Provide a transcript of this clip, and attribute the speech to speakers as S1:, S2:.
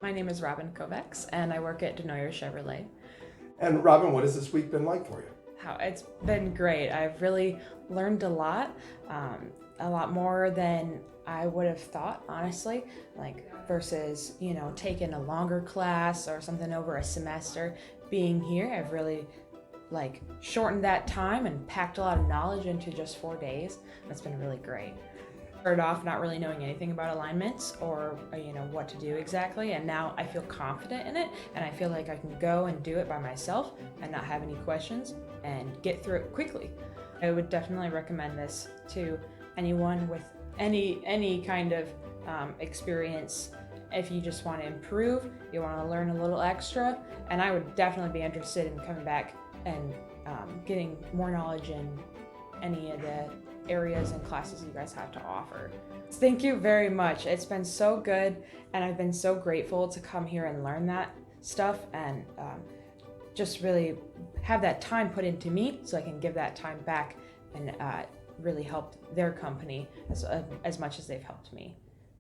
S1: My name is Robyn Kovacs, and I work at DeNooyer Chevrolet.
S2: And Robyn, what has this week been like for you?
S1: It's been great. I've really learned a lot more than I would have thought, honestly, versus, taking a longer class or something over a semester. Being here, I've really shortened that time and packed a lot of knowledge into just 4 days. That's been really great. Started off not really knowing anything about alignments or what to do exactly, and now I feel confident in it, and I feel like I can go and do it by myself and not have any questions and get through it quickly. I would definitely recommend this to anyone with any kind of experience. If you just want to improve, you want to learn a little extra, and I would definitely be interested in coming back and getting more knowledge in any of the areas and classes you guys have to offer. Thank you very much. It's been so good, and I've been so grateful to come here and learn that stuff and just really have that time put into me so I can give that time back and really help their company as much as they've helped me.